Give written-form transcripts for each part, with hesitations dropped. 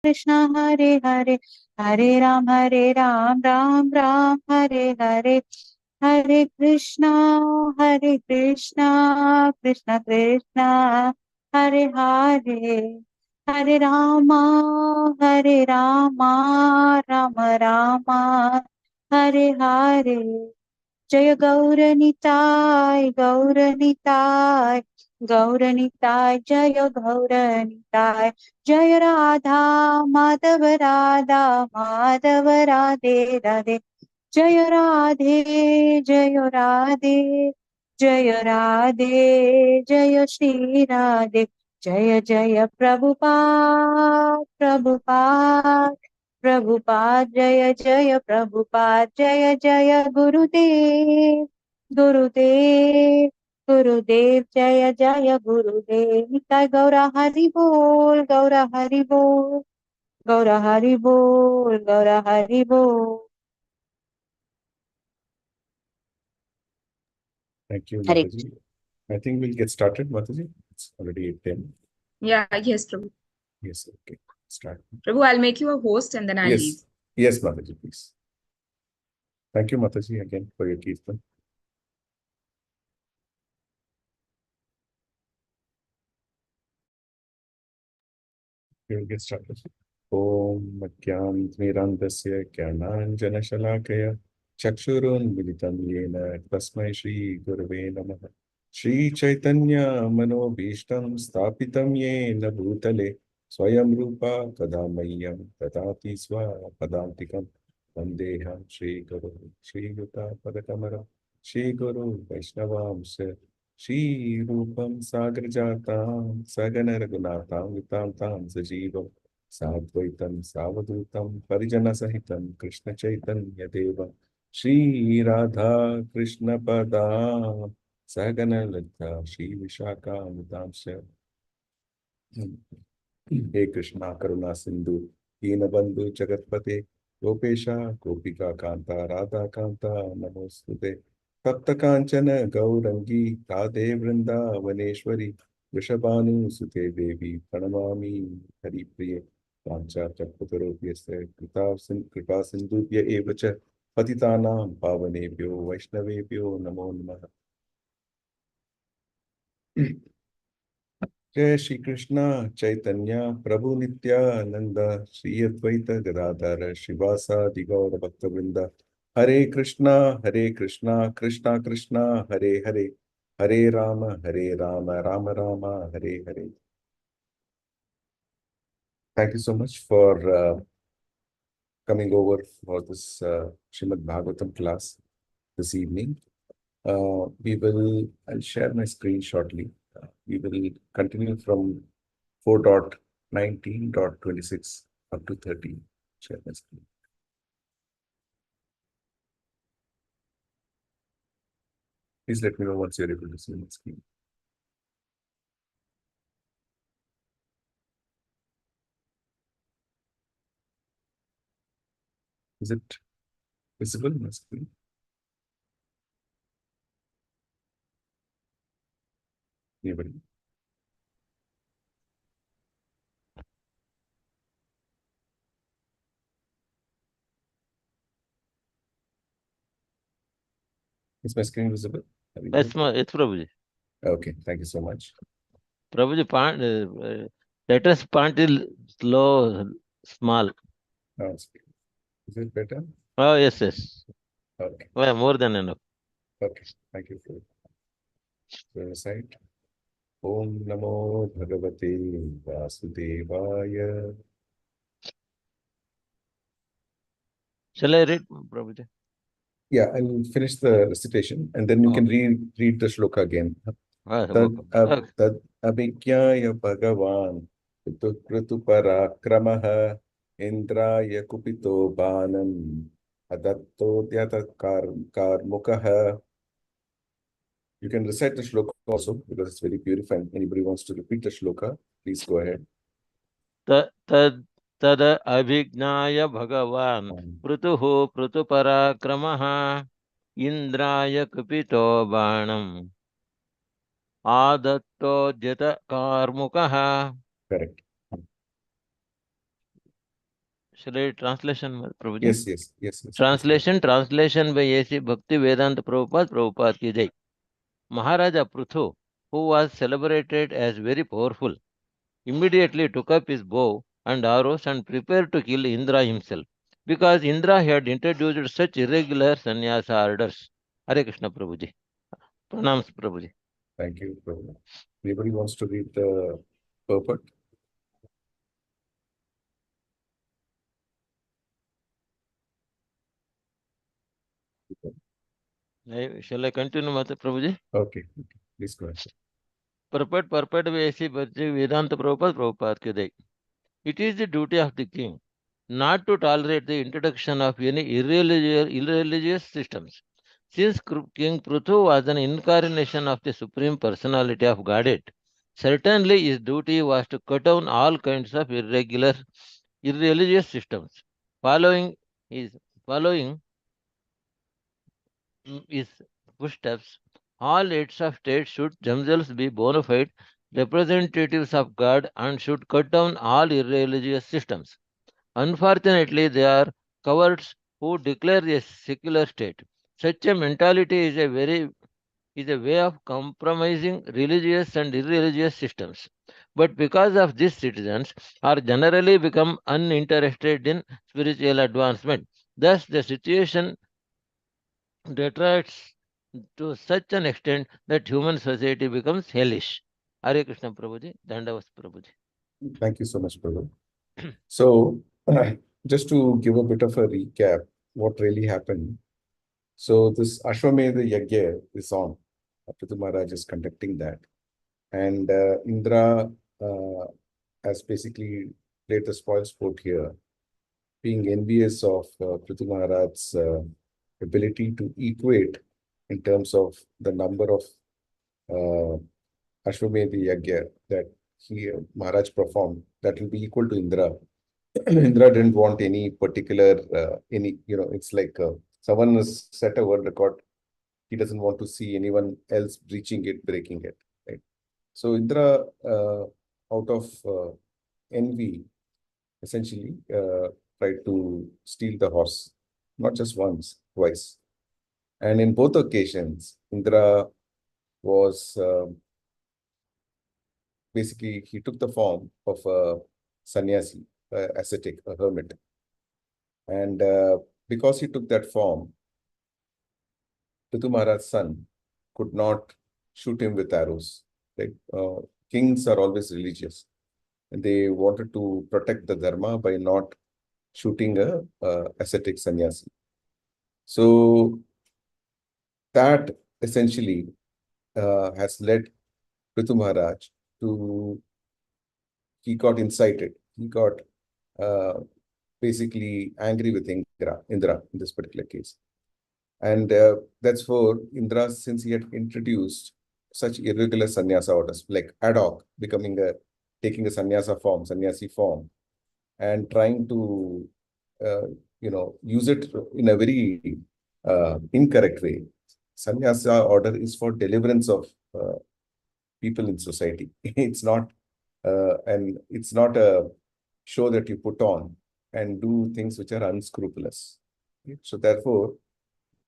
Krishna Hare Hare Hare Ram Ram Ram Hare Hare Hare Krishna Krishna Krishna Hare Hare Hare Rama Rama Rama Hare Hare Jaya Gauranitai Gauranitai Gauranitai Jaya Gauranitai Jaya Radha Madhava Radha Madhava Radhe Radhe Jaya Radhe Jaya Radhe Jaya Radhe Jaya Shri Radhe Jaya Jaya Prabhupada Prabhupada Prabhupada Jaya Jaya Prabhupada Jaya Jaya Gurudev Gurudev Gurudev Jaya Jaya Gurudev Nitai Gaura Hari Bol Gaura Hari Bol Gaura Hari Bol Gaura Hari Bol. Thank you, Hare Mataji. I think we'll get started, Mataji. It's already 8:10. Yeah, yes, Prabhu. Yes, okay. Start. Prabhu, I'll make you a host and then I'll Yes. leave. Yes, Mataji, please. Thank you, Mataji, again for your kirtan. We'll get started. Om Madhyantmirandasya Kyananjanashalakaya Chakshurunmilitam Yena Tasmai Shri Gurave Namaha Shri Chaitanya Manobhishtam Stapitam Yena Bhutale Swayam Rupa Kadamayyam Tadati Swa Padantikam Vandeham Shri Guru Shri Yuta Padakamaram Shri Guru Vaishnavamsa Shri Rupam Sagrajatam Sagana Raghunatam Vitam Tam Sajivam Sadvaitam Savadutam Parijana Sahitam Krishna Chaitanya Deva Shri Radha Krishna Padam Sagana Lalita Shri Vishaka Mutamsya He Krishna Karuna Sindhu Deenabandhu Jagatpate Gopesha Gopika Kanta Radha Kanta Namostute Tapta Kanchana Gaurangi Radhe Vrindavaneshwari Vrishabhanu Sute Devi Pranamami Hari Priye Pancha Chakratarobhyasya Kripa Sindhubhya Evacha Patitanam Pavanebhyo Vaishnavebhyo Namo Namaha. Jai Shri Krishna Chaitanya Prabhu Nityananda Shri Advaita Gadadhara Shivasadi Gaura Bhaktavrinda Hare Krishna Krishna Krishna Hare Hare Hare Rama Rama Rama Hare Hare. Thank you so much for coming over for this Shrimad Bhagavatam class this evening. I'll share my screen shortly. We will continue from 4.19.26 up to 30. Share my screen. Please let me know once you're able to see my screen. Is it visible on my screen? Anybody? Is my screen visible? Yes, Prabhuji. Okay, thank you so much. Prabhuji, letters font is slow, small. Now, is it better? Oh, yes. Okay. Well, more than enough. Okay, thank you for your side. Om Namo Bhagavate Vasudevaya. Shall I read, Prabhuji? Yeah, I'll finish the recitation and then you can read the shloka again. Tad abhigyaya bhagavan kritu parakramaha indraya kupito banam adatto karmukaha. You can recite the shloka also because it's very beautiful. If anybody wants to repeat the shloka, please go ahead. Tad abhignaya bhagavan prutuhu prutuparakramaha indraya kupito banam adatto jata karmukaha. Correct. Shall I translation, Prabhuji? Yes. Translation by A.C. Bhakti Vedanta Prabhupada ki jai. Maharaja Prithu, who was celebrated as very powerful, immediately took up his bow and arrows and prepared to kill Indra himself, because Indra had introduced such irregular sannyasa orders. Hare Krishna Prabhuji. Pranams Prabhuji. Thank you, Prabhu. Anybody wants to read the purport? Shall I continue, Mata Prabhuji? Okay, please go ahead. Purport by A.C. Bhakti Vedanta Prabhupada ki jai. It is the duty of the king not to tolerate the introduction of any irreligious systems. Since King Prithu was an incarnation of the Supreme Personality of Godhead, certainly his duty was to cut down all kinds of irreligious systems. Following his footsteps, all heads of state should themselves be bona fide representatives of God and should cut down all irreligious systems. Unfortunately, they are cowards who declare a secular state. Such a mentality is a way of compromising religious and irreligious systems. But because of this, citizens are generally become uninterested in spiritual advancement. Thus, the situation deteriorates to such an extent that human society becomes hellish. Hare Krishna Prabhuji, Dandavas Prabhuji. Thank you so much, Prabhu. So, just to give a bit of a recap, what really happened. So, this Ashwamedha Yagya is on. Prithu Maharaj is conducting that. And Indra has basically played the spoil sport here, being envious of Prithu Maharaj's ability to equate in terms of the number of Ashwamedha Yagya that Maharaj performed, that will be equal to Indra. Indra didn't want any particular, it's like someone has set a world record. He doesn't want to see anyone else breaching it, breaking it. Right? So Indra, out of envy, essentially tried to steal the horse, not just once, twice. And in both occasions, Indra was basically, he took the form of a sannyasi, ascetic, a hermit. And because he took that form, Prithu Maharaj's son could not shoot him with arrows. Like, kings are always religious. And they wanted to protect the dharma by not shooting a ascetic sannyasi. So that essentially has led Prithu Maharaj to, he got incited. He got basically angry with Indra in this particular case. And that's for Indra, since he had introduced such irregular sannyasa orders, like ad hoc, taking a sannyasi form, and trying to, use it in a very incorrect way. Sannyasa order is for deliverance of people in society. It's not, and it's not a show that you put on and do things which are unscrupulous. So therefore,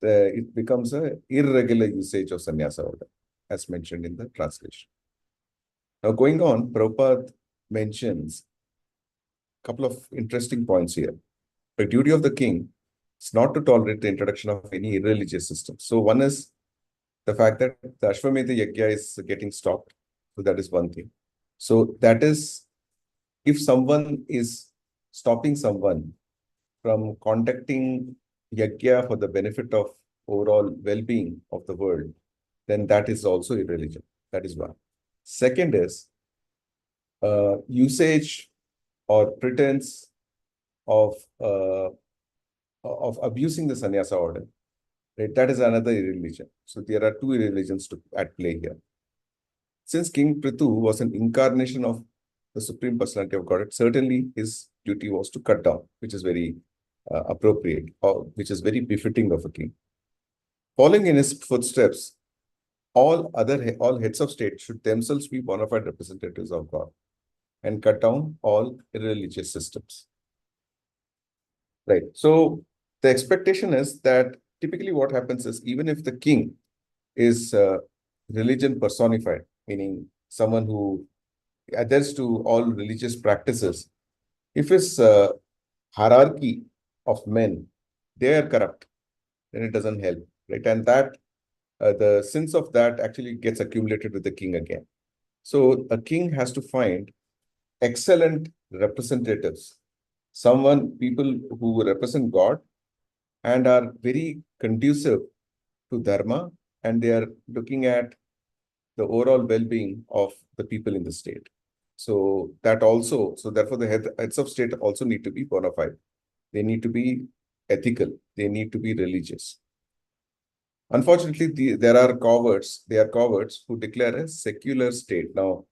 it becomes an irregular usage of sannyasa order, as mentioned in the translation. Now, going on, Prabhupada mentions a couple of interesting points here. The duty of the king is not to tolerate the introduction of any irreligious system. So one is the fact that the Ashwamedha Yagya is getting stopped. So that is one thing. So that is, if someone is stopping someone from conducting Yagya for the benefit of overall well-being of the world, then that is also irreligion. That is one. Second is usage or pretense of abusing the sannyasa order. Right? That is another irreligion. So there are two irreligions at play here. Since King Prithu was an incarnation of the Supreme Personality of Godhead, certainly his duty was to cut down, which is very appropriate, or which is very befitting of a king. Following in his footsteps, all heads of state should themselves be bona fide representatives of God and cut down all irreligious systems. Right. So the expectation is that typically what happens is, even if the king is religion personified, meaning someone who adheres to all religious practices, if his hierarchy of men, they are corrupt, then it doesn't help, right? And that the sins of that actually gets accumulated with the king again. So a king has to find excellent representatives, people who represent God and are very conducive to dharma, and they are looking at the overall well-being of the people in the state. So therefore the heads of state also need to be bona fide. They need to be ethical. They need to be religious. Unfortunately, there are cowards. They are cowards who declare a secular state. Now,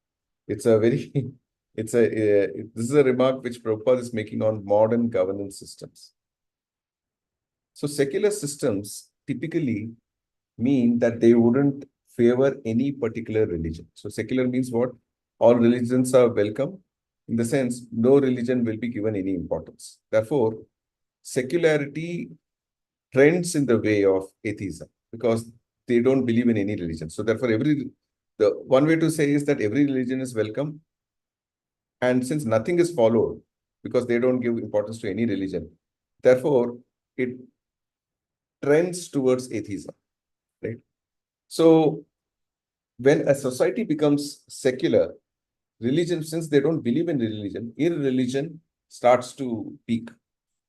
it's a very, this is a remark which Prabhupada is making on modern governance systems. So secular systems typically mean that they wouldn't favor any particular religion. So secular means what? All religions are welcome. In the sense, no religion will be given any importance. Therefore, secularity trends in the way of atheism because they don't believe in any religion. So therefore, the one way to say is that every religion is welcome. And since nothing is followed, because they don't give importance to any religion, therefore, it trends towards atheism, right? So when a society becomes secular, religion, since they don't believe in religion, irreligion starts to peak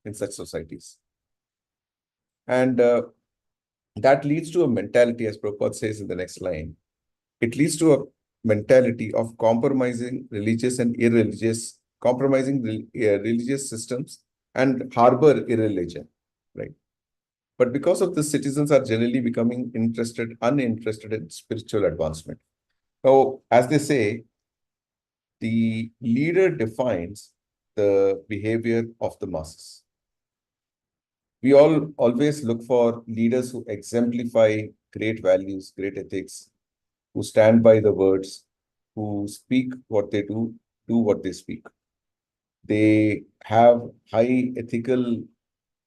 in such societies. And that leads to a mentality, as Prabhupada says in the next line. It leads to a mentality of compromising religious and irreligious, compromising religious systems and harbor irreligion, right? But because of this, citizens are generally becoming uninterested in spiritual advancement. So, as they say, the leader defines the behavior of the masses. We all always look for leaders who exemplify great values, great ethics, who stand by the words, who speak what they do what they speak. They have high ethical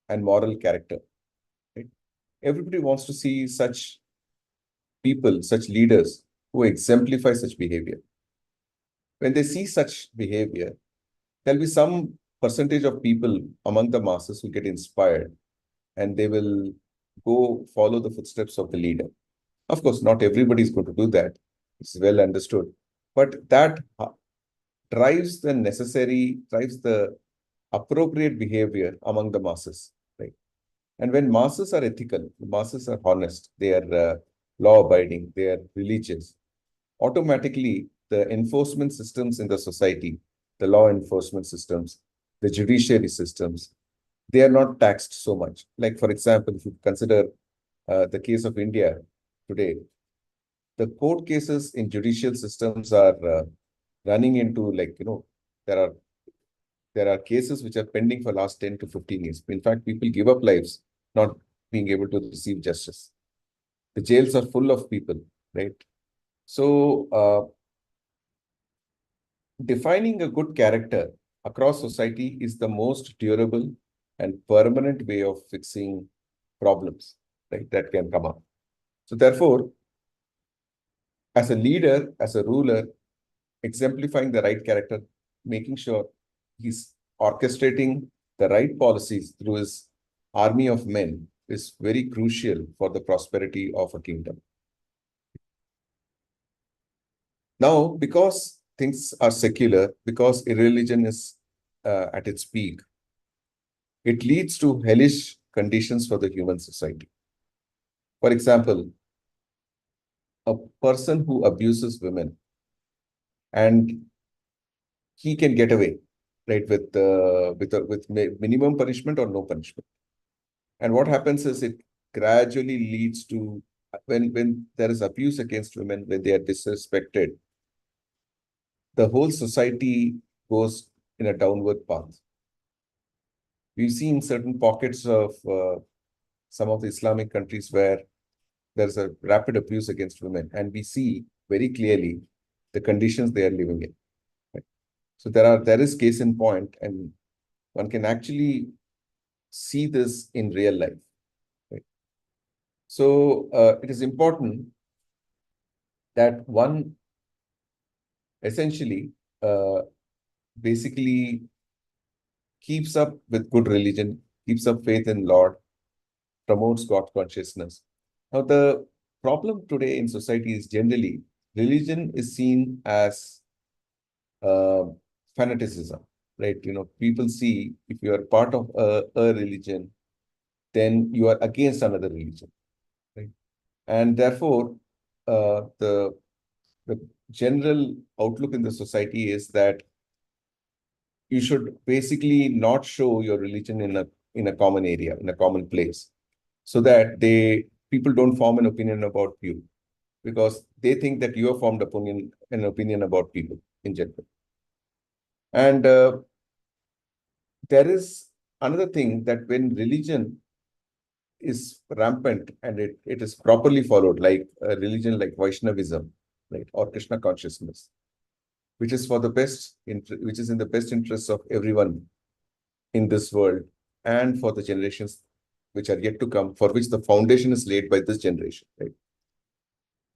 and moral character. Right? Everybody wants to see such people, such leaders who exemplify such behavior. When they see such behavior, there'll be some percentage of people among the masses who get inspired and they will go follow the footsteps of the leader. Of course, not everybody is going to do that. It's well understood. But that drives the appropriate behavior among the masses, right? And when masses are ethical, the masses are honest, they are law-abiding, they are religious, automatically the enforcement systems in the society, the law enforcement systems, the judiciary systems, they are not taxed so much. Like, for example, if you consider the case of India today, the court cases in judicial systems are running into, like, there are cases which are pending for last 10 to 15 years. In fact, people give up lives not being able to receive justice. The jails are full of people, right? So, defining a good character across society is the most durable and permanent way of fixing problems, right, that can come up. So therefore, as a leader, as a ruler, exemplifying the right character, making sure he's orchestrating the right policies through his army of men is very crucial for the prosperity of a kingdom. Now, because things are secular, because irreligion is at its peak, it leads to hellish conditions for the human society. For example, a person who abuses women and he can get away, right, with minimum punishment or no punishment. And what happens is it gradually leads to when there is abuse against women, when they are disrespected, the whole society goes in a downward path. We've seen certain pockets of some of the Islamic countries where there's a rapid abuse against women, and we see very clearly the conditions they are living in. Right? So there is case in point, and one can actually see this in real life. Right? So it is important that one essentially basically keeps up with good religion, keeps up faith in Lord, promotes God consciousness. Now, the problem today in society is generally religion is seen as uh, fanaticism, right? People see if you are part of a religion, then you are against another religion, right? And therefore, the general outlook in the society is that you should basically not show your religion in a common area, in a common place, so that people don't form an opinion about you, because they think that you have formed an opinion about people in general. And there is another thing, that when religion is rampant and it is properly followed, like a religion like Vaishnavism, right, or Krishna consciousness, which is which is in the best interests of everyone in this world and for the generations which are yet to come, for which the foundation is laid by this generation, right?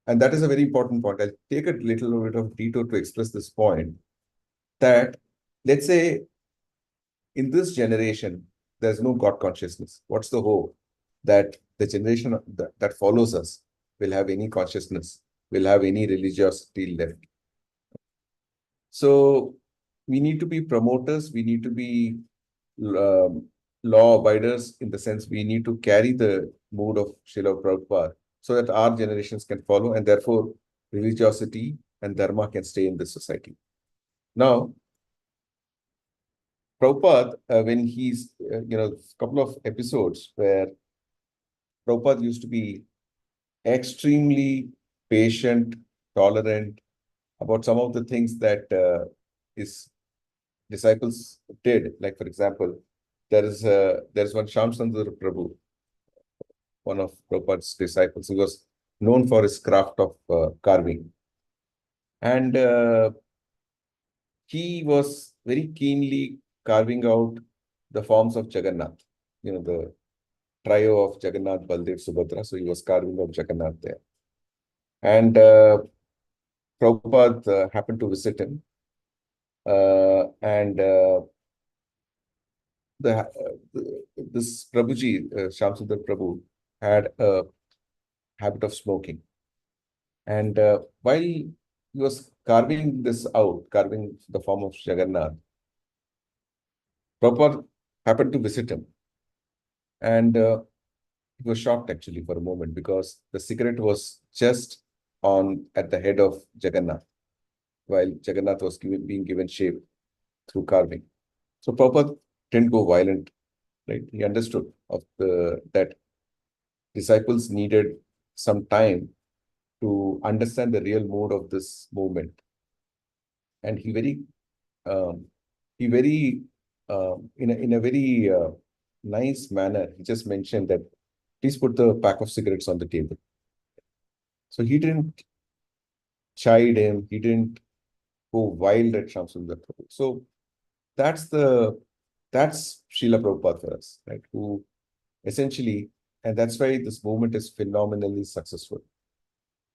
And that is a very important point. I'll take a little bit of detour to express this point, that let's say in this generation, there's no God consciousness. What's the hope that the generation that follows us will have any consciousness, will have any religiosity left? So we need to be promoters, we need to be law abiders, in the sense we need to carry the mood of Srila Prabhupada so that our generations can follow, and therefore religiosity and dharma can stay in this society. Now, Prabhupada, when he's, a couple of episodes where Prabhupada used to be extremely patient, tolerant about some of the things that his disciples did. Like, for example, there's one Shamsundar Prabhu, one of Prabhupada's disciples, who was known for his craft of carving. And he was very keenly carving out the forms of Jagannath, the trio of Jagannath, Baldev, Subhadra. So he was carving out Jagannath there. And Prabhupada happened to visit him. And this Prabhuji, Shamsundar Prabhu, had a habit of smoking. And while he was carving the form of Jagannath, Prabhupada happened to visit him. And he was shocked actually for a moment, because the cigarette was just on at the head of Jagannath, while Jagannath was being given shape through carving. So Prabhupada didn't go violent, right? He understood that disciples needed some time to understand the real mood of this movement. And he very in a very nice manner, he just mentioned that, please put the pack of cigarettes on the table. So he didn't chide him, he didn't go wild at Shamsundar Prabhu. So that's Srila Prabhupada for us, right? Who essentially, and that's why this movement is phenomenally successful,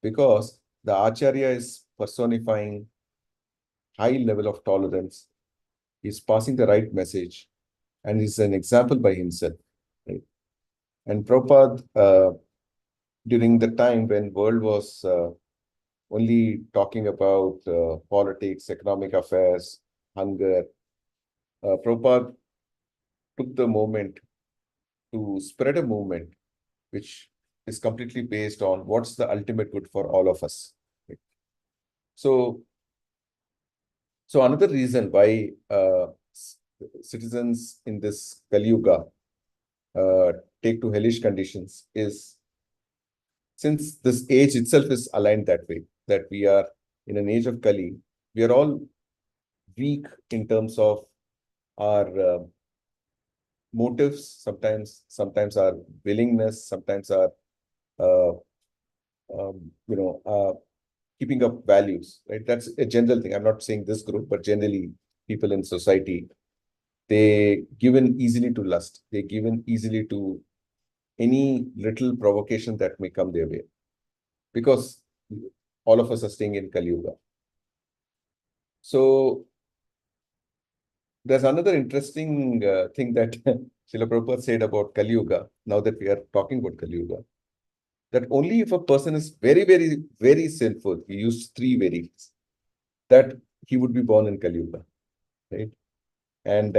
because the Acharya is personifying high level of tolerance, he's passing the right message, and he's an example by himself, right? And Prabhupada, during the time when world was only talking about politics, economic affairs, hunger, Prabhupada took the moment to spread a movement which is completely based on what's the ultimate good for all of us. Right? So another reason why citizens in this Kali Yuga take to hellish conditions is, since this age itself is aligned that way, that we are in an age of Kali, we are all weak in terms of our motives, sometimes our willingness, sometimes our keeping up values, right? That's a general thing. I'm not saying this group, but generally people in society, They give in easily to lust. They give in easily to any little provocation that may come their way, because all of us are staying in Kali Yuga. So there's another interesting thing that Srila Prabhupada said about Kali Yuga, now that we are talking about Kali Yuga, that only if a person is very, very, very sinful, he used 3 variants, that he would be born in Kali Yuga, right? And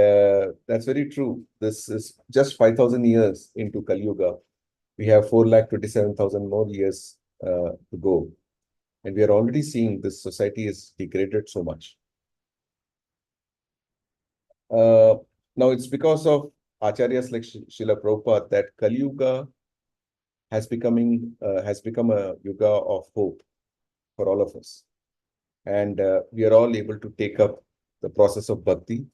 that's very true. This is just 5,000 years into Kali Yuga. We have 4,27,000 more years to go. And we are already seeing this society is degraded so much. Now it's because of Acharyas like Srila Prabhupada that Kali Yuga has become a yuga of hope for all of us. And we are all able to take up the process of bhakti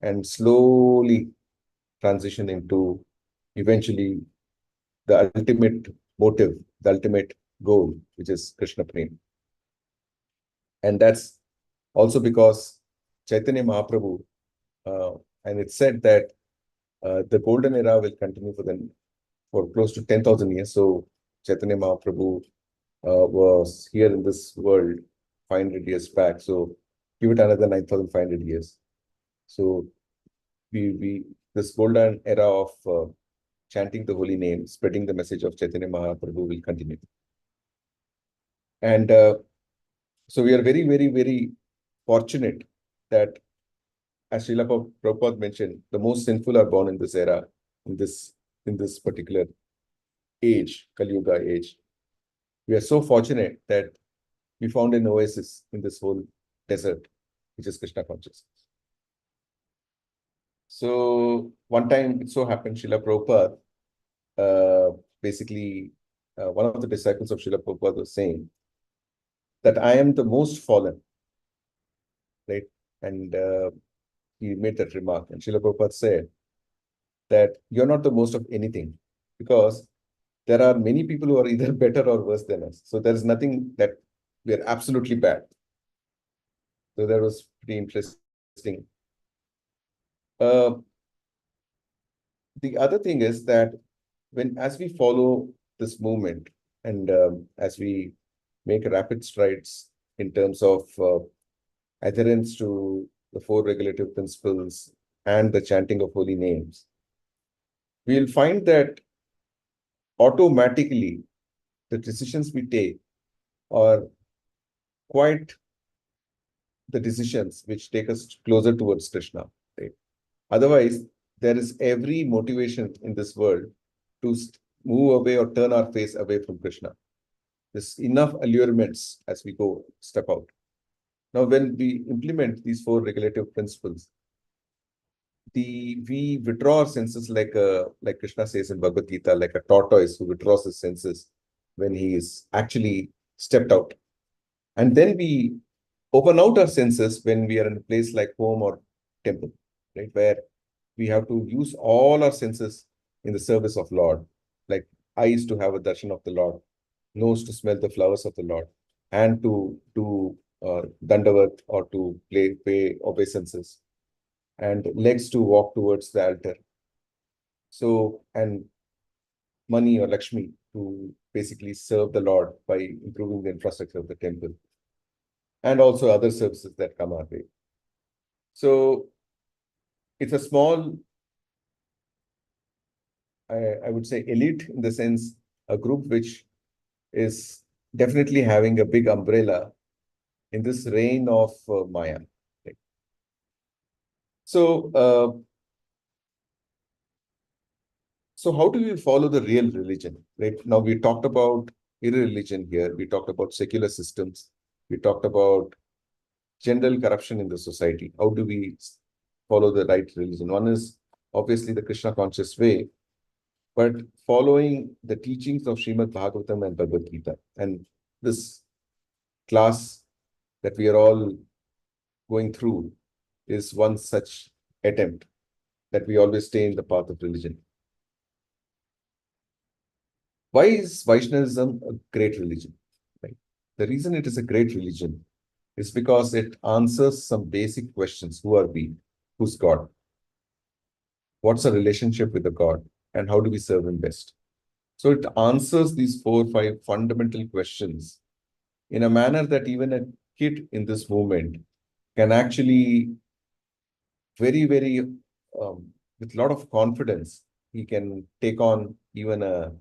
and slowly transition into eventually the ultimate motive, the ultimate goal, which is Krishna Prema. And that's also because Chaitanya Mahaprabhu, and it's said that the golden era will continue for close to 10,000 years. So Chaitanya Mahaprabhu was here in this world 500 years back. So give it another 9,500 years. So this golden era of chanting the holy name, spreading the message of Chaitanya Mahaprabhu will continue. And so we are very, very, very fortunate that, as Srila Prabhupada mentioned, the most sinful are born in this era, in this particular age, Kali Yuga age. We are so fortunate that we found an oasis in this whole desert, which is Krishna consciousness. So one time it so happened, Srila Prabhupada, basically, one of the disciples of Srila Prabhupada was saying that I am the most fallen, right? And he made that remark. And Srila Prabhupada said that you're not the most of anything, because there are many people who are either better or worse than us. So there is nothing that we are absolutely bad. So that was pretty interesting. The other thing is that as we follow this movement and as we make rapid strides in terms of adherence to the 4 regulative principles and the chanting of holy names, we'll find that automatically the decisions we take are quite the decisions which take us closer towards Krishna, right? Otherwise, there is every motivation in this world to move away or turn our face away from Krishna. There's enough allurements as we step out. Now, when we implement these 4 regulative principles, we withdraw our senses like Krishna says in Bhagavad Gita, like a tortoise who withdraws his senses when he is actually stepped out. And then we open out our senses when we are in a place like home or temple, right? Where we have to use all our senses in the service of Lord, like eyes to have a darshan of the Lord, nose to smell the flowers of the Lord, hand to do dandavat or to pay obeisances, and legs to walk towards the altar. So, and money or Lakshmi to basically serve the Lord by improving the infrastructure of the temple, and also other services that come our way. So it's a small, I would say, elite in the sense, a group which is definitely having a big umbrella in this reign of Maya. Right? So how do we follow the real religion? Right now, we talked about irreligion here. We talked about secular systems. We talked about general corruption in the society. How do we follow the right religion? One is obviously the Krishna conscious way, but following the teachings of Shrimad Bhagavatam and Bhagavad Gita. And this class that we are all going through is one such attempt that we always stay in the path of religion. Why is Vaishnavism a great religion? Right? The reason it is a great religion is because it answers some basic questions. Who are we? Who's God? what's our relationship with the God, and how do we serve him best? So it answers these 4 or 5 fundamental questions in a manner that even a kid in this movement can actually very, with a lot of confidence, he can take on even a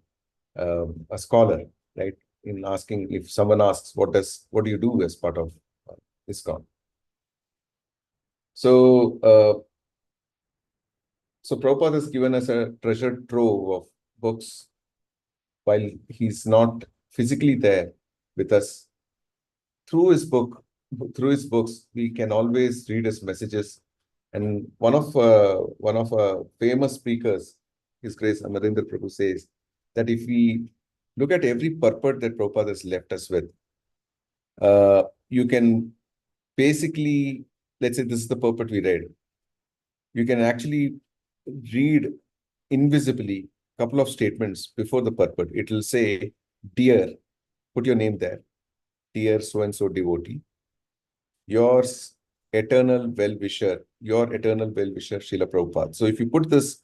scholar, right? In asking, if someone asks, what do you do as part of ISKCON? So Prabhupada has given us a treasure trove of books while he's not physically there with us. Through his books, we can always read his messages. And one of famous speakers, His Grace Amarendra Prabhu, says that if we look at every purport that Prabhupada has left us with, you can basically, let's say this is the purport we read, you can actually read invisibly a couple of statements before the purport. It will say, dear, put your name there, dear so-and-so devotee, yours eternal well-wisher, Srila Prabhupada. So if you put this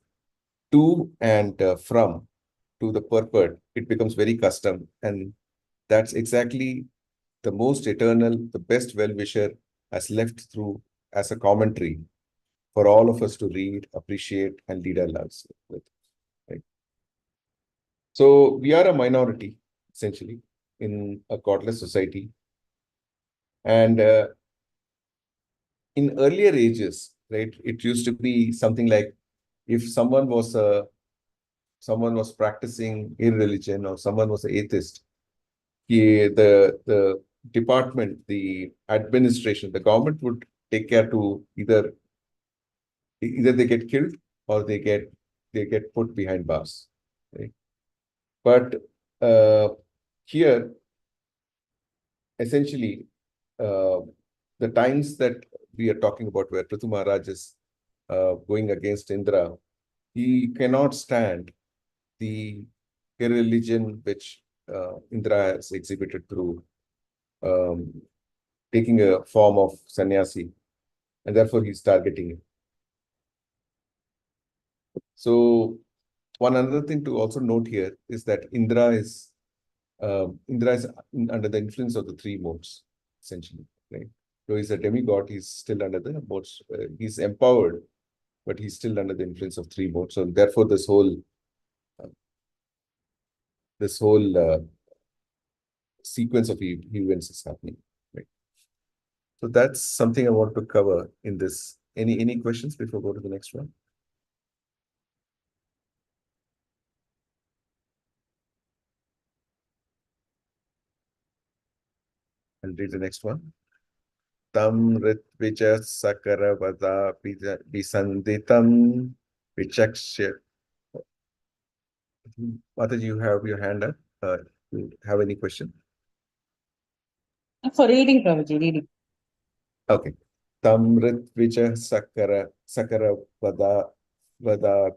to and from to the purport, it becomes very custom. And that's exactly the most eternal, the best well-wisher has left through as a commentary for all of us to read, appreciate, and lead our lives with. Right? So we are a minority, essentially, in a godless society. And in earlier ages, right, it used to be something like, if someone was practicing irreligion, or someone was an atheist, the department, the administration, the government would take care to either they get killed or they get put behind bars. Right? But here, essentially, the times that we are talking about, where Prithu Maharaj is going against Indra, he cannot stand the irreligion which Indra has exhibited through taking a form of sannyasi, and therefore he's targeting it. So one other thing to also note here is that Indra is under the influence of the 3 modes, essentially, right? So he's a demigod, he's still under the modes. He's empowered, but he's still under the influence of 3 modes. So therefore, this whole sequence of events is happening. Right? So that's something I want to cover in this. Any questions before we go to the next one? I'll read the next one. Tam ritvija sakara vada visanditam vichakshya. Mataji, you have your hand up. You have any question? For reading, Prabhuji, reading. Okay. Tam ritvija sakara vada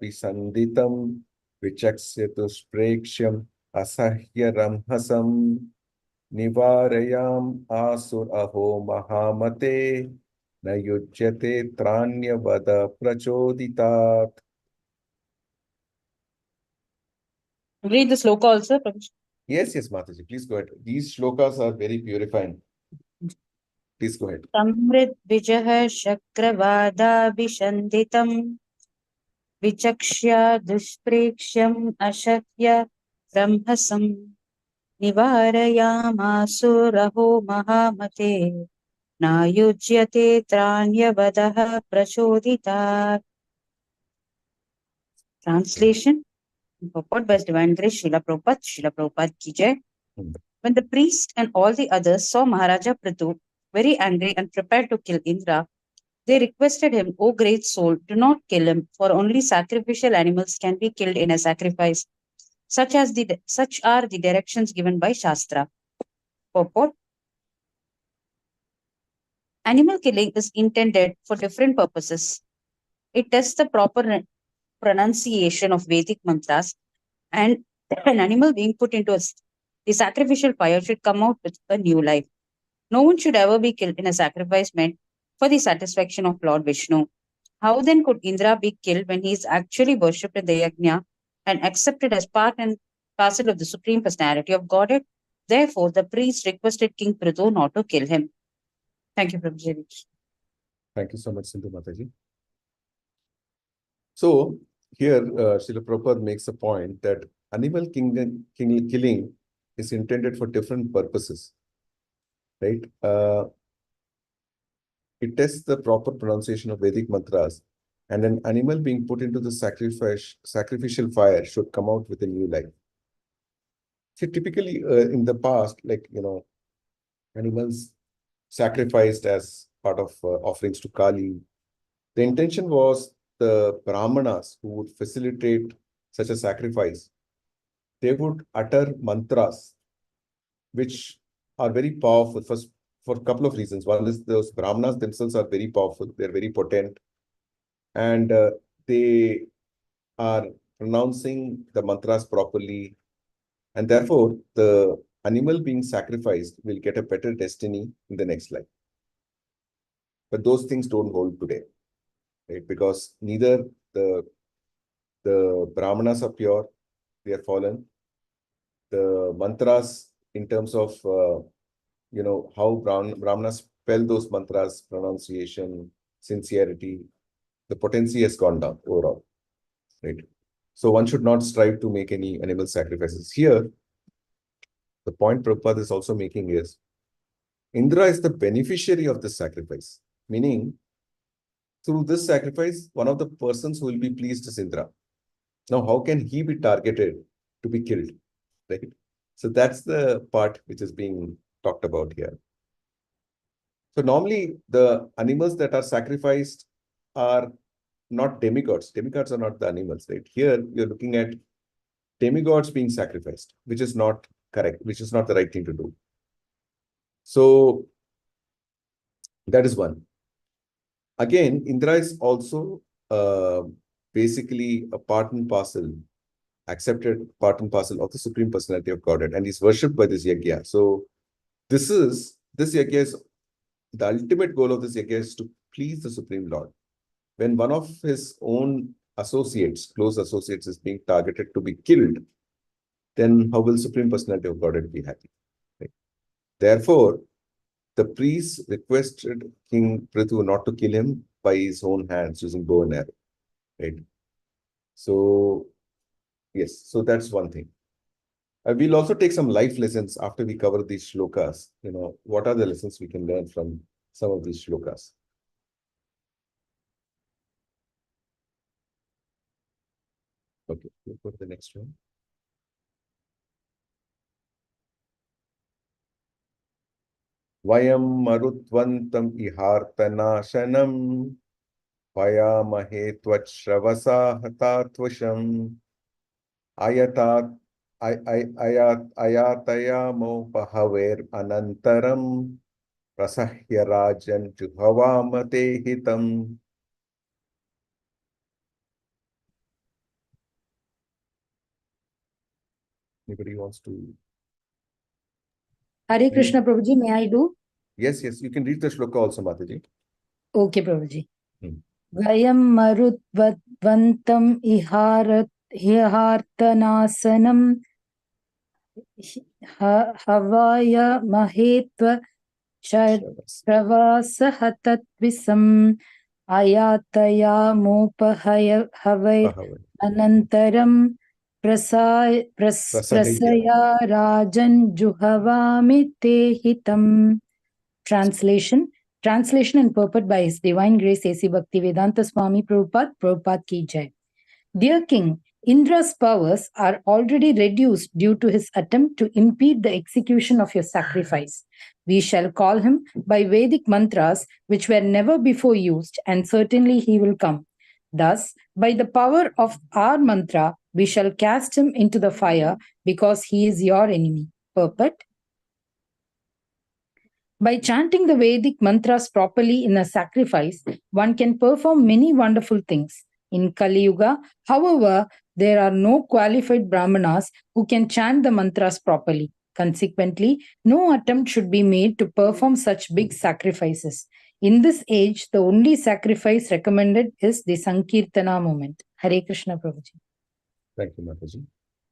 visanditam vichakshya duspreksham asahya ramhasam nivarayam asur aho mahamate na yujyate tranya vada prachoditat. Read the sloka also, Prabhuji. Yes, Mataji, please go ahead. These shlokas are very purifying. Please go ahead. Samrit vijah shakravada vishanditam vichakshya duspreksham ashakya brahmasam nivarayamasurho mahamate nayujyate tranyavadaha prachodita. Translation. Purport by His Divine Grace Srila Prabhupada ki jai. When the priest and all the others saw Maharaja Prithu very angry and prepared to kill Indra, they requested him, O great soul, do not kill him, for only sacrificial animals can be killed in a sacrifice. Such are the directions given by Shastra. Purport. Animal killing is intended for different purposes. It tests the proper pronunciation of Vedic mantras, and an animal being put into the sacrificial fire should come out with a new life. No one should ever be killed in a sacrifice meant for the satisfaction of Lord Vishnu. How then could Indra be killed when he is actually worshipped in the yajna and accepted as part and parcel of the supreme personality of Godhead? Therefore, the priest requested King Prithu not to kill him. Thank you, Prabhuji. Thank you so much, Sindhu Mataji. So here, Srila Prabhupada makes a point that animal killing is intended for different purposes, right? It tests the proper pronunciation of Vedic mantras, and an animal being put into the sacrificial fire should come out with a new life. See, typically in the past, like, animals sacrificed as part of offerings to Kali. The intention was the Brahmanas who would facilitate such a sacrifice, they would utter mantras which are very powerful for a couple of reasons. One is those Brahmanas themselves are very powerful, they're very potent, and they are pronouncing the mantras properly, and therefore the animal being sacrificed will get a better destiny in the next life. But those things don't hold today, right? Because neither the Brahmanas are pure, they are fallen. The mantras, in terms of how Brahmanas spell those mantras, pronunciation, sincerity, the potency has gone down overall, right? So one should not strive to make any animal sacrifices. Here, the point Prabhupada is also making is, Indra is the beneficiary of this sacrifice, meaning through this sacrifice, one of the persons who will be pleased is Indra. Now, how can he be targeted to be killed, right? So that's the part which is being talked about here. So normally the animals that are sacrificed are not demigods. Demigods are not the animals, right? Here you're looking at demigods being sacrificed, which is not correct, which is not the right thing to do. So that is one. Again, Indra is also basically a part and parcel, accepted part and parcel of the Supreme Personality of Godhead, and is worshipped by this yajna. So this yajna is the ultimate goal of this yajna is to please the Supreme Lord. When one of his own associates, close associates, is being targeted to be killed, then how will Supreme Personality of Godhead be happy? Right? Therefore, the priest requested King Prithu not to kill him by his own hands using bow and arrow. Right? So, yes, so that's one thing. We'll also take some life lessons after we cover these shlokas. What are the lessons we can learn from some of these shlokas? Okay, we'll go to the next one. Vayam marutvantam ihartanashanam vayamahe tvachravasa hatatvasham ayatayamo pahaver anantaram prasahya rajan juhavamate hitam. Anybody wants to? Hare Krishna, Prabhuji, may I do? Yes, you can read the shloka also, Mataji. Okay, Prabhuji. Vayam marutvantam ihartanasanam havaya mahetva Travasahatatvisam ayataya mopahaya have anantaram prasaya rajan juhavamite hitam. Translation and purport by His Divine Grace A.C. Bhaktivedanta Swami Prabhupada Ki Jai. Dear King, Indra's powers are already reduced due to his attempt to impede the execution of your sacrifice. We shall call him by Vedic mantras which were never before used, and certainly he will come. Thus, by the power of our mantra, we shall cast him into the fire because he is your enemy. Purport. By chanting the Vedic mantras properly in a sacrifice, one can perform many wonderful things. In Kali Yuga, however, there are no qualified Brahmanas who can chant the mantras properly. Consequently, no attempt should be made to perform such big sacrifices. In this age, the only sacrifice recommended is the Sankirtana movement. Hare Krishna, Prabhuji. Thank you, Mataji.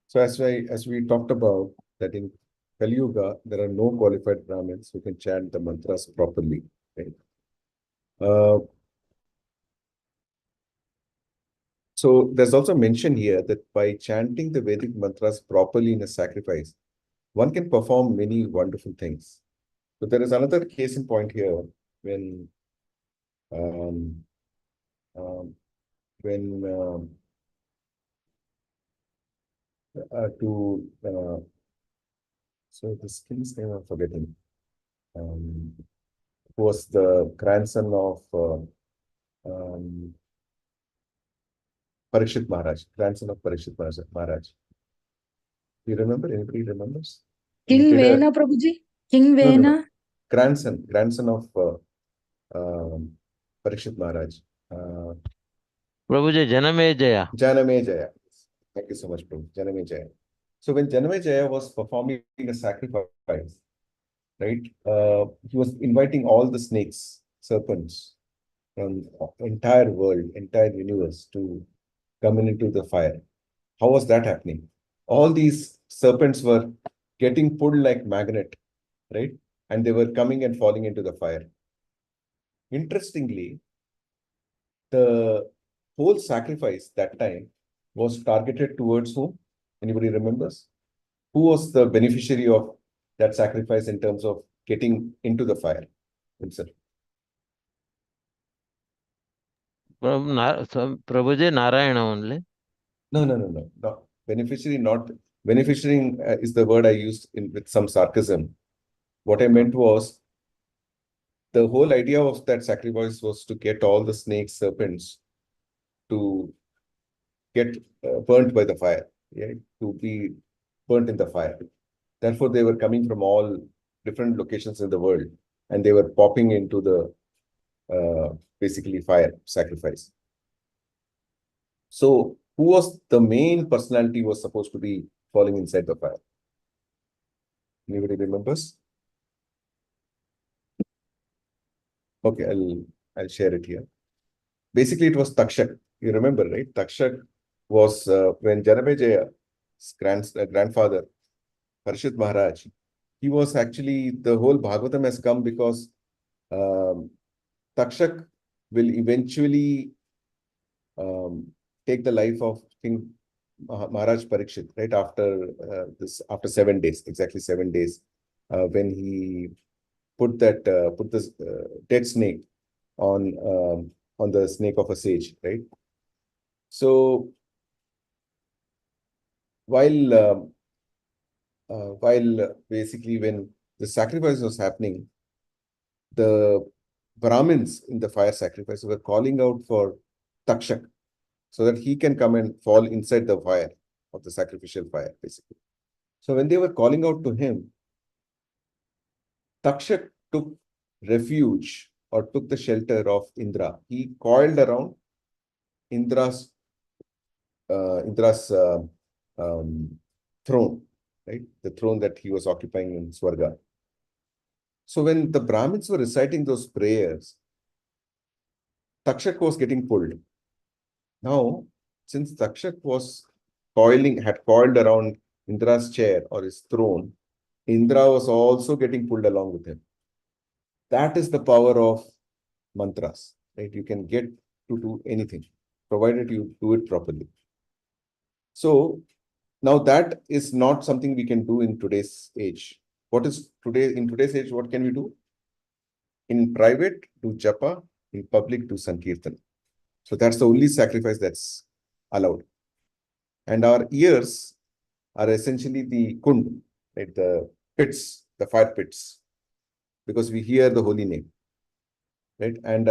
So as we talked about that in Kali Yuga, there are no qualified Brahmins who can chant the mantras properly. Right? So there's also mention here that by chanting the Vedic mantras properly in a sacrifice, one can perform many wonderful things. So there is another case in point here when so this king's name I'm forgetting, who was the grandson of Parikshit Maharaj, grandson of Parikshit Maharaj. Do you remember? Anybody remembers? King Vena, Prabhuji? King No, Vena? Grandson of Parikshit Maharaj. Prabhuji, Janamejaya. Janamejaya. Thank you so much, Prabhu. Janamejaya. So when Janamejaya was performing a sacrifice, right, he was inviting all the snakes, serpents from the entire world, entire universe to come into the fire. How was that happening? All these serpents were getting pulled like magnet, right? And they were coming and falling into the fire. Interestingly, the whole sacrifice that time was targeted towards whom? Anybody remembers? Who was the beneficiary of that sacrifice in terms of getting into the fire himself? Prabhuji, Narayana only. No. Beneficiary, not beneficiary is the word I used with some sarcasm. What I meant was the whole idea of that sacrifice was to get all the snakes, serpents to get burnt by the fire, yeah? To be burnt in the fire. Therefore, they were coming from all different locations in the world and they were popping into the basically fire sacrifice. So, who was the main personality was supposed to be falling inside the fire? Anybody remembers? Okay, I'll share it here. Basically, it was Takshak. You remember, right? Takshak was when Janamejaya's grandfather, Parikshit Maharaj, he was actually, the whole Bhagavatam has come because Takshak will eventually take the life of King Maharaj Parikshit, right? After 7 days, exactly 7 days, when he put this dead snake on the snake of a sage, right? So while basically when the sacrifice was happening, the Brahmins in the fire sacrifice were calling out for Takshak so that he can come and fall inside the fire of the sacrificial fire, basically. So when they were calling out to him, Takshak took refuge or took the shelter of Indra. He coiled around Indra's throne, right? The throne that he was occupying in Swarga. So when the Brahmins were reciting those prayers, Takshak was getting pulled. Now, since Takshak had coiled around Indra's chair or his throne, Indra was also getting pulled along with him. That is the power of mantras, right? You can get to do anything, provided you do it properly. So now that is not something we can do in today's age. In today's age, what can we do? In private, do japa. In public, do sankirtan. So that's the only sacrifice that's allowed. And our ears are essentially the kund, right? The pits, the fire pits, because we hear the holy name, right? And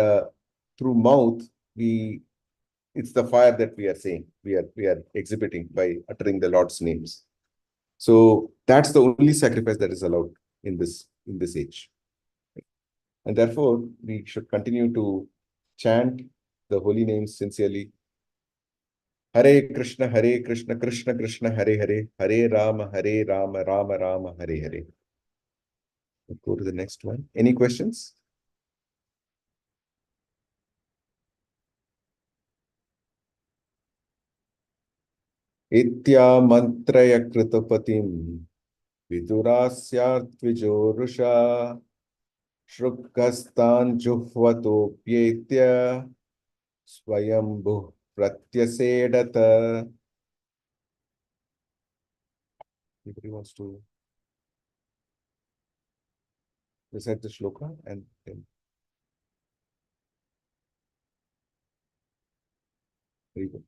through mouth, it's the fire that we are saying, we are exhibiting by uttering the Lord's names. So that's the only sacrifice that is allowed in this age. And therefore, we should continue to chant the holy names sincerely. Hare Krishna, Krishna Krishna, Hare Hare, Hare Rama, Rama Rama, Hare Hare. We'll go to the next one. Any questions? Itya mantraya kritapatim vidurasya Shrukastan juhvato pyetya swayambhu pratyasedata. Anybody wants to recite the shloka and then. Very good.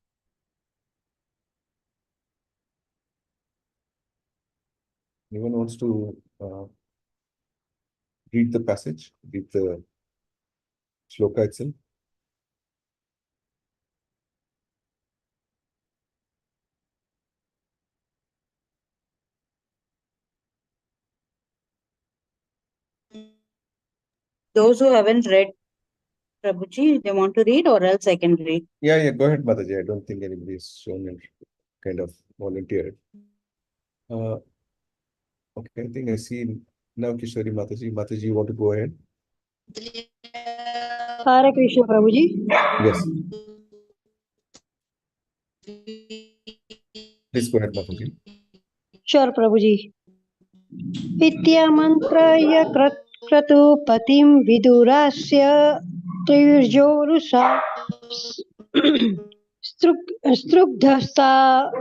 Anyone wants to read the passage, read the shloka itself? Those who haven't read, Prabhuji, they want to read, or else I can read. Yeah, go ahead, Mataji. I don't think anybody is shown and kind of volunteered. Okay, I think I see now Kishori Mataji. Mataji, you want to go ahead? Hare Krishna, Prabhuji. Yes. Please go ahead, Mataji. Sure, Prabhuji. Ityamantraya kratupatim vidurasya trirjorusa strugdhasta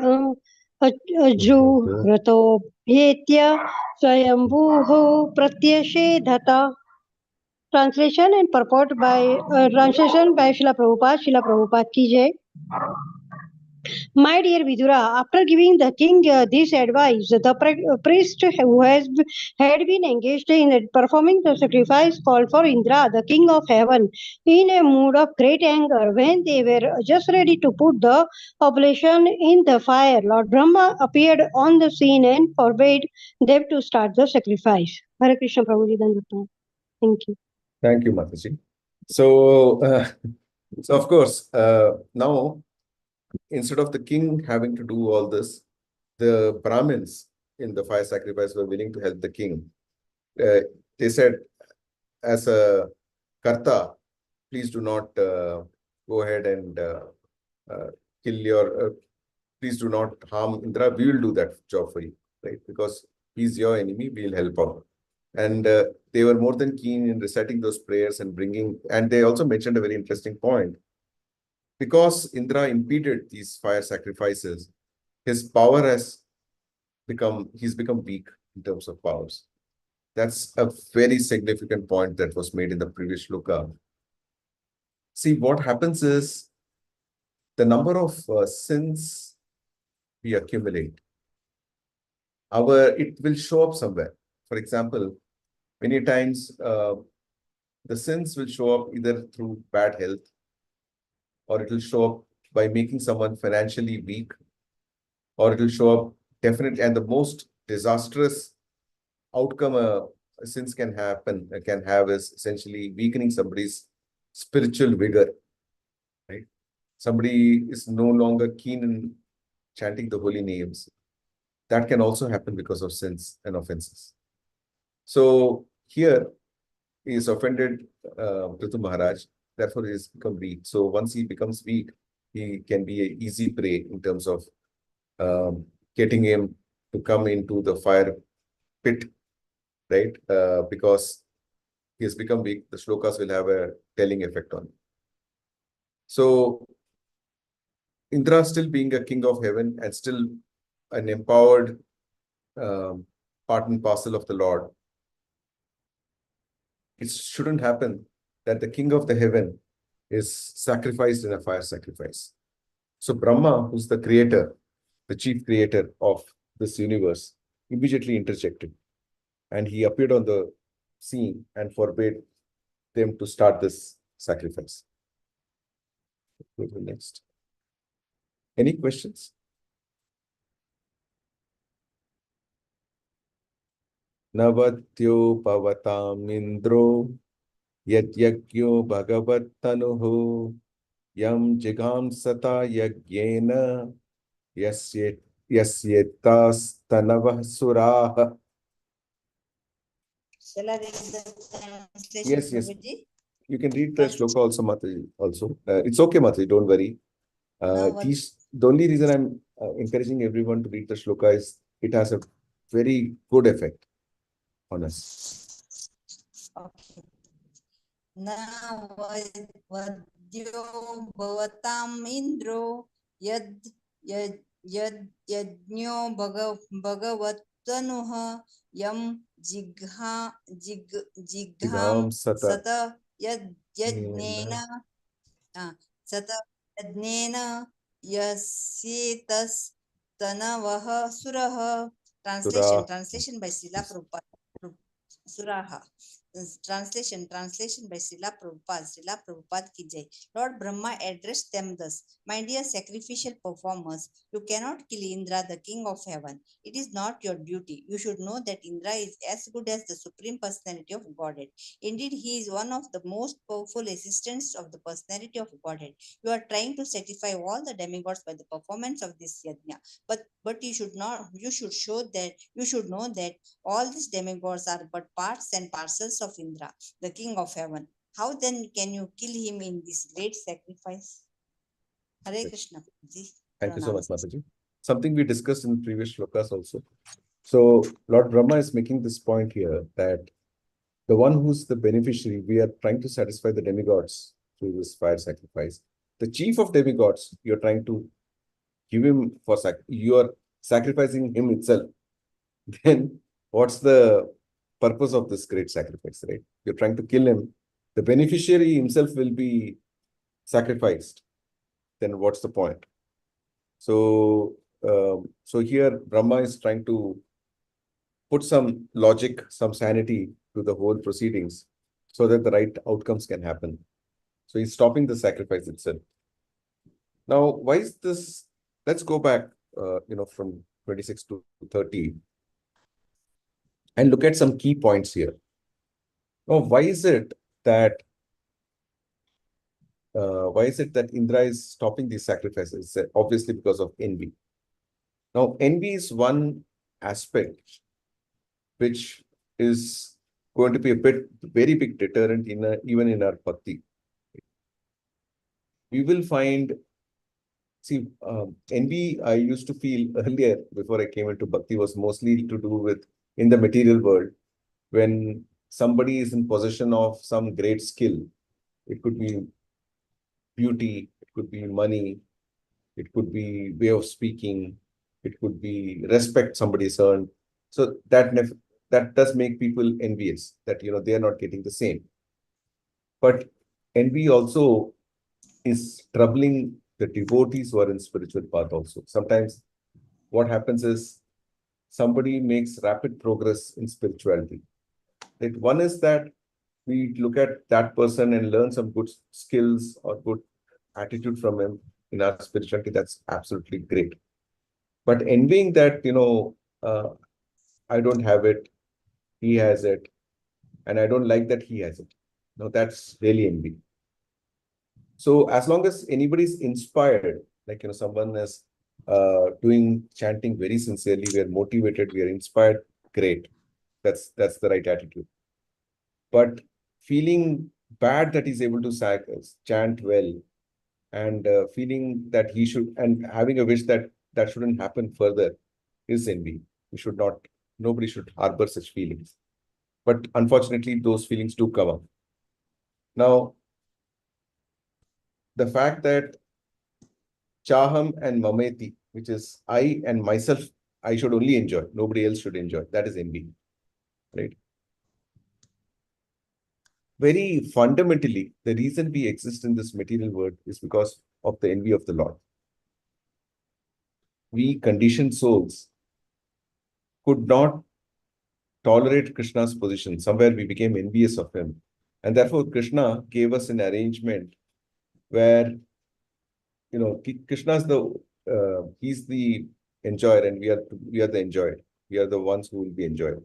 ajruhratobhyetya swayambhuho pratyashedhata. Translation and purport by Srila Prabhupada. Srila Prabhupada ki jai. My dear Vidura, after giving the king this advice, the priest who had been engaged in performing the sacrifice called for Indra, the king of heaven, in a mood of great anger. When they were just ready to put the oblation in the fire, Lord Brahma appeared on the scene and forbade them to start the sacrifice. Hare Krishna Prabhuji. Thank you. Thank you, Mataji. So of course, now instead of the king having to do all this, the Brahmins in the fire sacrifice were willing to help the king. They said, as a karta, please do not go ahead and kill your, please do not harm Indra. We will do that job for you, right? Because he's your enemy, we'll help out. And they were more than keen in reciting those prayers and bringing, and they also mentioned a very interesting point. Because Indra impeded these fire sacrifices, his power he's become weak in terms of powers. That's a very significant point that was made in the previous shloka. See, what happens is the number of sins we accumulate, it will show up somewhere. For example, many times the sins will show up either through bad health, or it will show up by making someone financially weak, or it will show up definitely, and the most disastrous outcome sins can have is essentially weakening somebody's spiritual vigor, right? Somebody is no longer keen in chanting the holy names. That can also happen because of sins and offenses. So here he is offended Prithu Maharaj, therefore he has become weak. So once he becomes weak, he can be an easy prey in terms of getting him to come into the fire pit, right? Because he has become weak, the shlokas will have a telling effect on him. So Indra, still being a king of heaven and still an empowered part and parcel of the Lord, it shouldn't happen that the king of the heaven is sacrificed in a fire sacrifice. So Brahma, who's the creator, the chief creator of this universe, immediately interjected. And he appeared on the scene and forbade them to start this sacrifice. Go to the next. Any questions? Navatyo pavatam indro yadyagyo bhagavat tanuhu yam jigam sata yagyena yasyetas tanavah suraha. Shall I read the translation? Yes. Prabhuji? You can read the shloka also, Mataji. Also, it's okay, Mataji. Don't worry. the only reason I'm encouraging everyone to read the shloka is it has a very good effect on us. Okay. न वद्यो भवताम् इन्द्रो यद् यज्ञो भगवत्तनुः यं जिघां सत यज्ञेन सत यज्ञेन यस्येतस्तनवः सुरः. Translation by Srila Prabhupada. Suraha. Translation by Srila Prabhupada ki jai. Lord Brahma addressed them thus: My dear sacrificial performers, you cannot kill Indra, the king of heaven. It is not your duty. You should know that Indra is as good as the Supreme Personality of Godhead. Indeed, he is one of the most powerful assistants of the Personality of Godhead. You are trying to satisfy all the demigods by the performance of this yajna. But you should know that all these demigods are but parts and parcels of Indra, the king of heaven. How then can you kill him in this great sacrifice? Hare Krishna. Thank you so much, Mataji. Something we discussed in previous shlokas also. So Lord Brahma is making this point here that the one who's the beneficiary, we are trying to satisfy the demigods through this fire sacrifice. The chief of demigods, you're trying to give him for you are sacrificing him itself. Then what's the purpose of this great sacrifice, right? You're trying to kill him. The beneficiary himself will be sacrificed. Then what's the point? So, so here Brahma is trying to put some logic, some sanity to the whole proceedings so that the right outcomes can happen. So he's stopping the sacrifice itself. Now, why is this? Let's go back, from 26 to 30 and look at some key points here. Now, why is it that Indra is stopping these sacrifices? Obviously, because of envy. Now, envy is one aspect which is going to be very big deterrent even in our bhakti. We will find, envy I used to feel earlier before I came into bhakti was mostly to do with in the material world. When somebody is in possession of some great skill, it could be beauty, it could be money, it could be way of speaking, it could be respect somebody's earned. So that does make people envious that they are not getting the same. But envy also is troubling the devotees who are in spiritual path also. Sometimes what happens is somebody makes rapid progress in spirituality. Right? One is that we look at that person and learn some good skills or good attitude from him in our spirituality. That's absolutely great. But envying that, I don't have it, he has it, and I don't like that he has it. No, that's really envy. So as long as anybody is inspired, like someone is doing chanting very sincerely, we are motivated, we are inspired, great. That's the right attitude. But feeling bad that he's able to chant well, and feeling that he should, and having a wish that shouldn't happen further, is envy. Nobody should harbor such feelings. But unfortunately, those feelings do come up. Now, the fact that Chaham and Mameti, which is I and myself, I should only enjoy, nobody else should enjoy. That is envy, right? Very fundamentally, the reason we exist in this material world is because of the envy of the Lord. We conditioned souls could not tolerate Krishna's position. Somewhere we became envious of him. And therefore, Krishna gave us an arrangement where, Krishna's he's the enjoyer and we are the enjoyer. We are the ones who will be enjoyed.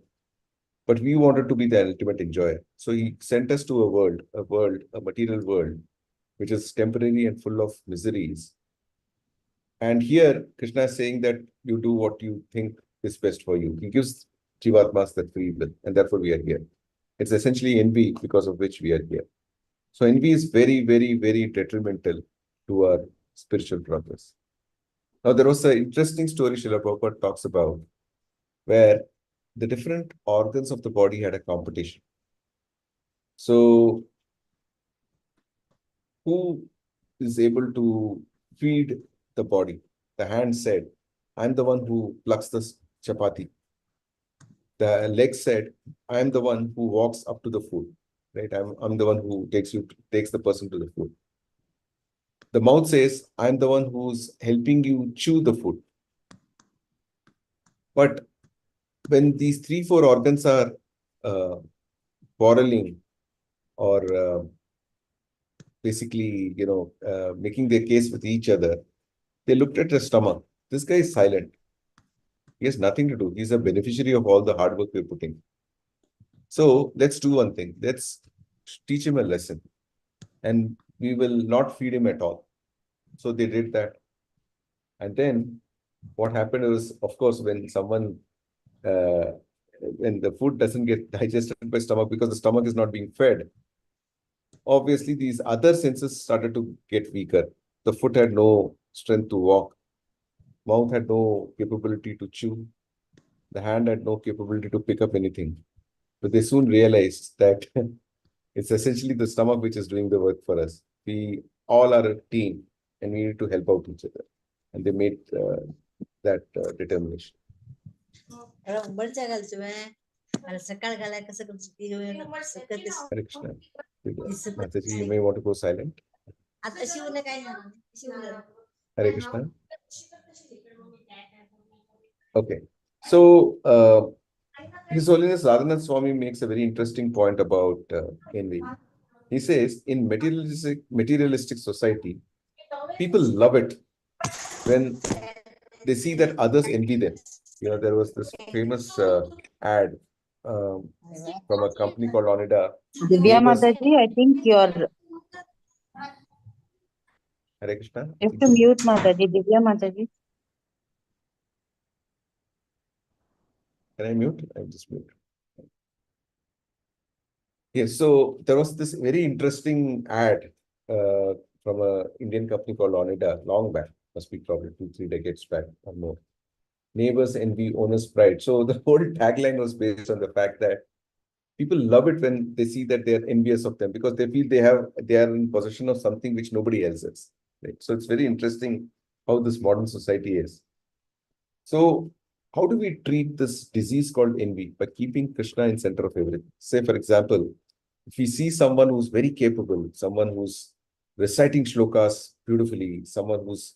But we wanted to be the ultimate enjoyer. So he sent us to a material world, which is temporary and full of miseries. And here, Krishna is saying that you do what you think is best for you. He gives Jivatmas that free will, and therefore we are here. It's essentially envy because of which we are here. So envy is very, very, very detrimental to our spiritual progress. Now, there was an interesting story Srila Prabhupada talks about where the different organs of the body had a competition. So, who is able to feed the body? The hand said, I'm the one who plucks the chapati. The leg said, I'm the one who walks up to the food. Right? I'm the one who takes the person to the food. The mouth says, I'm the one who's helping you chew the food. But when these 3-4 organs are quarreling or basically, making their case with each other, they looked at the stomach. This guy is silent. He has nothing to do. He's a beneficiary of all the hard work we're putting. So let's do one thing. Let's teach him a lesson. And we will not feed him at all. So they did that. And then what happened was, of course, when the food doesn't get digested by stomach because the stomach is not being fed, obviously these other senses started to get weaker. The foot had no strength to walk. Mouth had no capability to chew. The hand had no capability to pick up anything. But they soon realized that it's essentially the stomach which is doing the work for us. We all are a team and we need to help out each other. And they made that determination. Hare Krishna. Mataji, you may want to go silent. Hare Krishna. Okay. So, His Holiness Radhanath Swami makes a very interesting point about envy. He says, in materialistic society, people love it when they see that others envy them. There was this famous ad from a company called Onida. Divya Mataji, I think you're... Hare Krishna. You have to mute Mataji. Divya Mataji. Can I mute? I'll just mute. Yes, so there was this very interesting ad from an Indian company called Onida, long back, must be probably 2-3 decades back or more. Neighbors envy, owners pride. So the whole tagline was based on the fact that people love it when they see that they are envious of them because they feel they are in possession of something which nobody else is. Right? So it's very interesting how this modern society is. So how do we treat this disease called envy? By keeping Krishna in center of everything. Say, for example, if we see someone who's very capable, someone who's reciting shlokas beautifully, someone who's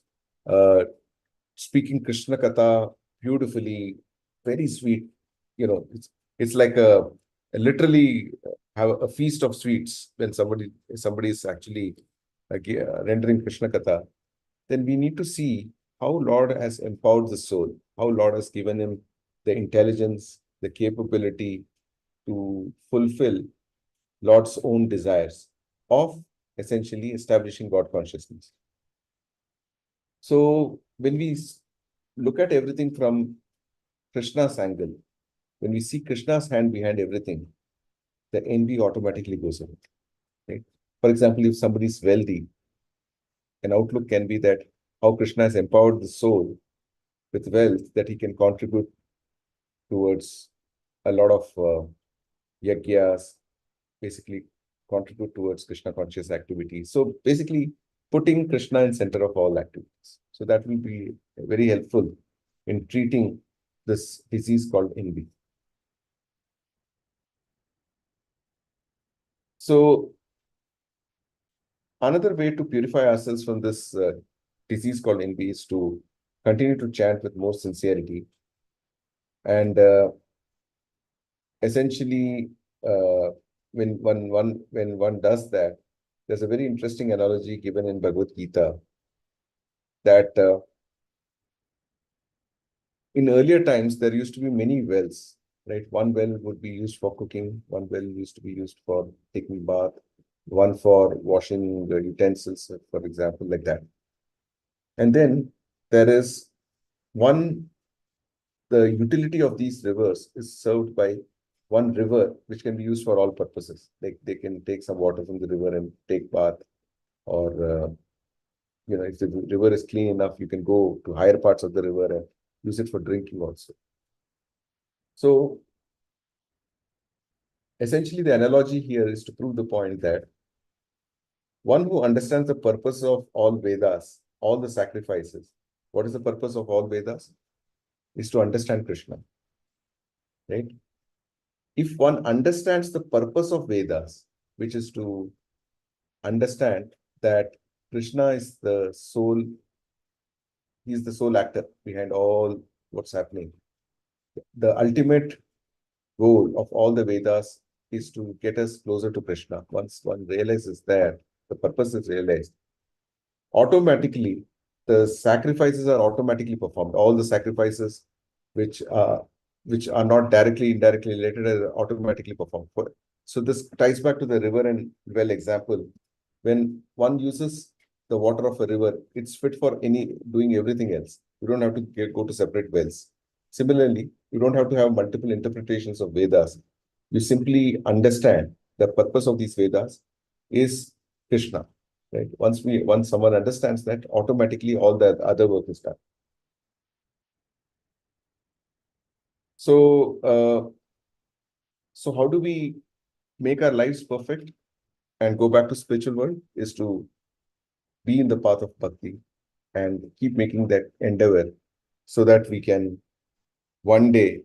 speaking Krishna Katha beautifully, very sweet, it's like literally have a feast of sweets when somebody is actually rendering Krishna Katha, then we need to see how Lord has empowered the soul, how Lord has given him the intelligence, the capability to fulfill Lord's own desires of essentially establishing God consciousness. So when we look at everything from Krishna's angle, when we see Krishna's hand behind everything, the envy automatically goes away. Right? For example, if somebody is wealthy, an outlook can be that how Krishna has empowered the soul with wealth that he can contribute towards a lot of yagyas, basically contribute towards Krishna conscious activities. So basically putting Krishna in center of all activities. So that will be very helpful in treating this disease called envy. So another way to purify ourselves from this disease called envy is to continue to chant with more sincerity. And essentially, when one does that, there's a very interesting analogy given in Bhagavad Gita that in earlier times, there used to be many wells, right? One well would be used for cooking, one well used to be used for taking bath, one for washing the utensils, for example, like that. And then there is the utility of these rivers is served by one river, which can be used for all purposes. Like they can take some water from the river and take bath, or if the river is clean enough, you can go to higher parts of the river and use it for drinking also. So essentially, the analogy here is to prove the point that one who understands the purpose of all Vedas, all the sacrifices. What is the purpose of all Vedas? Is to understand Krishna, right? If one understands the purpose of Vedas, which is to understand that Krishna is the sole, he is the sole actor behind all what's happening. The ultimate goal of all the Vedas is to get us closer to Krishna. Once one realizes that, the purpose is realized, automatically the sacrifices are automatically performed. All the sacrifices which are not directly, indirectly related are automatically performed. So this ties back to the river and well example. When one uses the water of a river, it's fit for doing everything else. You don't have to go to separate wells. Similarly, you don't have to have multiple interpretations of Vedas. You simply understand the purpose of these Vedas is Krishna. Right? Once someone understands that, automatically all the other work is done. So, so how do we make our lives perfect and go back to spiritual world? Is to be in the path of bhakti and keep making that endeavor, so that we can one day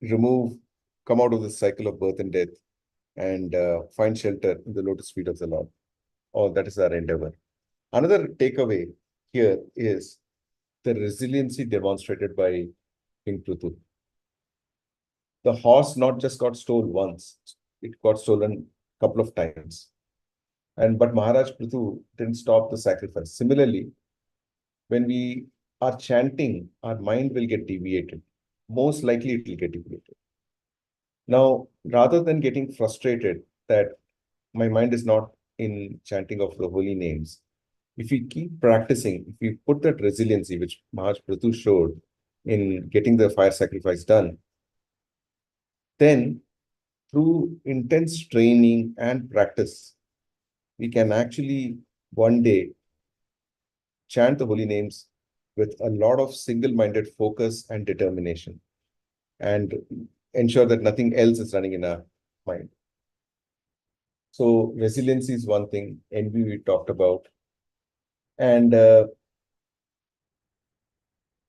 come out of the cycle of birth and death and find shelter in the lotus feet of the Lord. Oh, that is our endeavor. Another takeaway here is the resiliency demonstrated by King Prithu. The horse not just got stolen once, it got stolen a couple of times. But Maharaj Prithu didn't stop the sacrifice. Similarly, when we are chanting, our mind will get deviated. Most likely it will get deviated. Now, rather than getting frustrated that my mind is not in chanting of the holy names, if we keep practicing, if we put that resiliency, which Maharaj Prithu showed in getting the fire sacrifice done, then through intense training and practice, we can actually one day chant the holy names with a lot of single-minded focus and determination, and ensure that nothing else is running in our mind. So resiliency is one thing, envy we talked about, and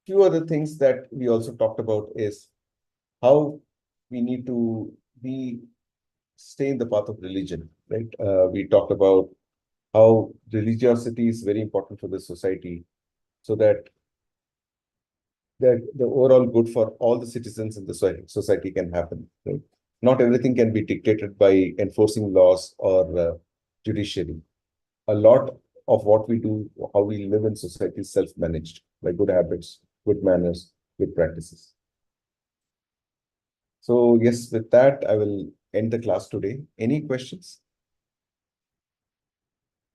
few other things that we also talked about is how we need to stay in the path of religion, right? We talked about how religiosity is very important for the society, so that the overall good for all the citizens in the society can happen. Right? Not everything can be dictated by enforcing laws or judiciary. A lot of what we do, how we live in society, is self-managed by good habits, good manners, good practices. So yes, with that, I will end the class today. Any questions?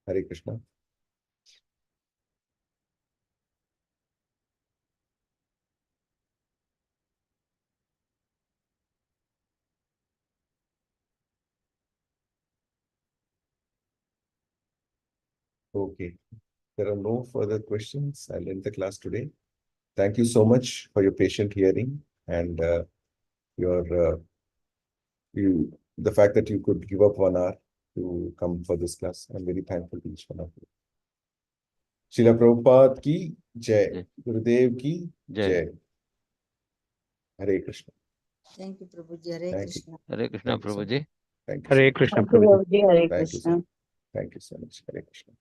Hare Krishna. Okay. There are no further questions. I'll end the class today. Thank you so much for your patient hearing and the fact that you could give up 1 hour to come for this class. I'm very thankful to each one of you. Srila Prabhupada ki jai. Gurudev ki jai. Hare Krishna. Thank you, Prabhuji. Hare Thank you. Krishna. Hare Krishna, Thank you so much. Prabhuji. Thank you. Hare so much. Krishna, Thank you, Prabhuji. Prabhuji. Hare Thank you so Krishna. much. Thank you so much. Hare Krishna.